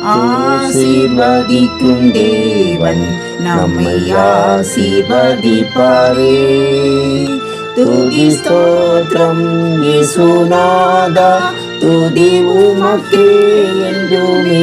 ஆசீர்வதிக்கும் தேவன் நம்மை ஆசீர்வதிப்பாரே. துதி ஸ்தோத்திரம் இயேசுநாதா, துதி உமக்கே என்றுமே.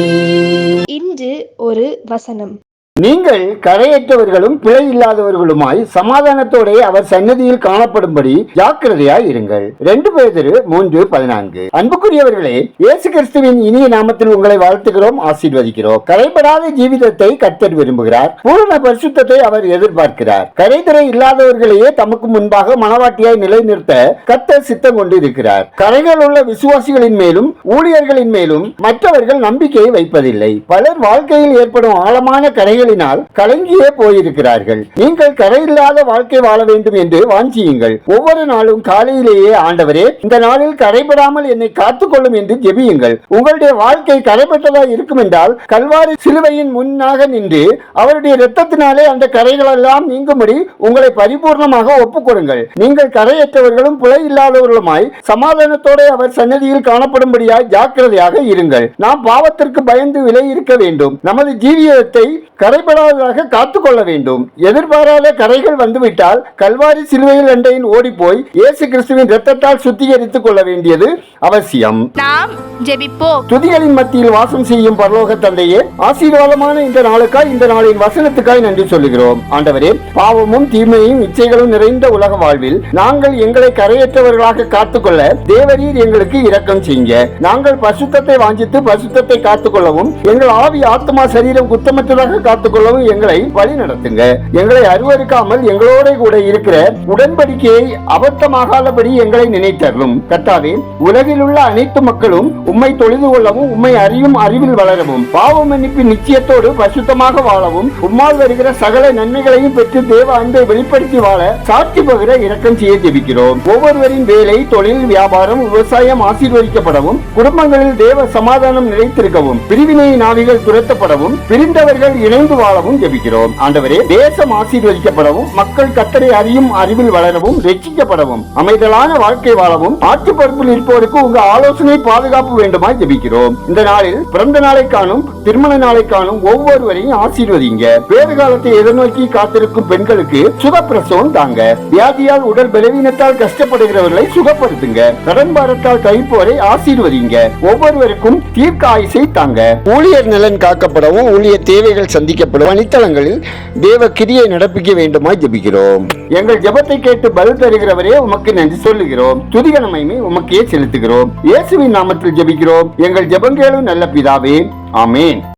இன்று ஒரு வசனம். நீங்கள் கரையற்றவர்களும் பிழை இல்லாதவர்களுமாய் சமாதானத்தோட அவர் சன்னதியில் காணப்படும்படி ஜாக்கிரதையாய் இருங்கள். 2 பேதுரு 3:14. அன்புக்குரியவர்களே, இயேசு கிறிஸ்துவின் இனிய நாமத்தில் உங்களை வாழ்த்துகிறோம், ஆசீர்வதிக்கிறோம். கரைபடாத ஜீவிதத்தை கர்த்தர் விரும்புகிறார். பூரண பரிசுத்தத்தை அவர் எதிர்பார்க்கிறார். கரைதுறை இல்லாதவர்களையே தமக்கு முன்பாக மனவாட்டியாய் நிலைநிறுத்த கர்த்தர் சித்தம் கொண்டு இருக்கிறார். கரைகள் உள்ள விசுவாசிகளின் மேலும் ஊழியர்களின் மேலும் மற்றவர்கள் நம்பிக்கையை வைப்பதில்லை. பலர் வாழ்க்கையில் ஏற்படும் ஆழமான கரைகள் கலங்கியே போயிருக்கிறார்கள். நீங்கள் கரையில்லாத வாழ்க்கை வாழ வேண்டும் என்று வாஞ்சியுங்கள். ஒவ்வொரு நாளும் காலையிலேயே, ஆண்டவரே, இந்த நாளில் கரைபடாமல் என்னை காத்துக்கொள்ளும் என்று ஜெபியுங்கள். உங்களுடைய வாழ்க்கை கரைபட்டதாக இருக்கும் என்றால் கல்வாரி சிலுவையின் முன்னாக நின்று அவருடைய இரத்தத்தினாலே அந்த கரைகள் எல்லாம் நீங்கும்படி உங்களை பரிபூர்ணமாக ஒப்புக் கொடுங்கள். நீங்கள் கரையற்றவர்களும் பிழை இல்லாதவர்களுமாய் சமாதானத்தோடு அவர் சன்னதியில் காணப்படும்படியாய் ஜாக்கிரதையாக இருங்கள். நாம் பாவத்திற்கு பயந்து விலை இருக்க வேண்டும். நமது ஜீவியத்தை கரைபடாததாக காத்துக்கொள்ள வேண்டும். எதிர்பாராத கரைகள் வந்துவிட்டால் கல்வாரி சிலுவையில் அண்டையில் ஓடிப்போய் இயேசு கிறிஸ்துவின் இரத்தத்தால் சுத்திகரித்துக் கொள்ள வேண்டியது அவசியம். நாம் ஜெபிப்போம். துதிகளின் மத்தியில் வாசம் செய்யும் பரலோக தந்தையே, ஆசீர்வாதமான இந்த நாளுக்காய், இந்த நாளின் வசனத்துக்காய் நன்றி சொல்லுகிறோம். ஆண்டவரே, பாவமும் தீமையும் இச்சைகளும் நிறைந்த உலக வாழ்வில் நாங்கள் எங்களை கரையற்றவர்களாக காத்துக்கொள்ள தேவரீர் எங்களுக்கு இரக்கம் செய்யுங்க. நாங்கள் பரிசுத்தத்தை வாஞ்சித்து பரிசுத்தத்தை காத்துக்கொள்ளவும், எங்கள் ஆவி ஆத்மா சரீரம் குத்தமற்றதாக காத்துக்கொள்ளவும் எங்களை வழி நடத்துங்க. எங்களை அருவருக்காமல் எங்களோட கூட இருக்கிற உடன்படிக்கையை அபத்தமாகாதபடி எங்களை நினைத்தருளும். கர்த்தாவே, உலகில் உள்ள அனைத்து மக்களும் உம்மை தொழுது கொள்ளவும் உம்மை அறியும் அறிவில் வளரவும் பாவ மன்னிப்பு நிச்சயத்தோடு பரிசுத்தமாக வாழவும் உம்மால் வருகிற சகல நன்மைகளையும் பெற்று தேவ அன்பை வெளிப்படுத்தி வாழ சாட்சி பகிர இரக்கம் செய்ய ஜெபிக்கிறோம். ஒவ்வொருவரின் வேலை, தொழில், வியாபாரம், விவசாயம் ஆசீர்வதிக்கப்படவும், குடும்பங்களில் தேவ சமாதானம் நிலைத்திருக்கவும், பிரிவினை நாவிகள் துரத்தப்படவும், பிரிந்தவர்கள் இணைந்து வாழவும் ஜெபிக்கிறோம். ஆண்டவரே, தேசம் ஆசீர்வதிக்கப்படவும், மக்கள் கர்த்தரை அறியும் அறிவில் வளரவும், ரட்சிக்கப்படவும், அமைதலான வாழ்க்கை வாழவும், ஆட்சி பொறுப்பில் இருப்பவருக்கு உங்க ஆலோசனை பாதுகாப்பு வேண்டுமாய் ஜெபிக்கிறோம். இந்த நாளில் பிறந்த நாளை காணும், திருமண நாளை காணும் ஒவ்வொருவரையும் ஆசீர்வதிங்க. வேறு காலத்தை எதிர்நோக்கி காத்திருக்கும் பெண்களுக்கு சுகப்பிரசவம் தாங்க. வியாதியால் உடல் பலவீனத்தால் கஷ்டப்படுகிறவர்களை சுகப்படுத்துங்க. கடன் பாரத்தால் தவிப்போரை ஆசீர்வதிங்க. ஒவ்வொருவருக்கும் தீர்க்க ஆயுசை தாங்க. ஊழியர் நலன் காக்கப்படவும், ஊழியர் தேவைகள் சந்திக்கப்படும் அணித்தளங்களில் தேவ கிரியை நடப்பிக்க வேண்டுமாய் ஜெபிக்கிறோம். எங்கள் ஜெபத்தை கேட்டு பதில் தருகிறவரே, உமக்கு நன்றி சொல்லுகிறோம். துதிகனமையுமே உமக்கே செலுத்துகிறோம். இயேசுவின் நாமத்தில் ஜெபிக்கிறோம் எங்கள் ஜெபங்கேளும் நல்ல பிதாவே, ஆமேன்.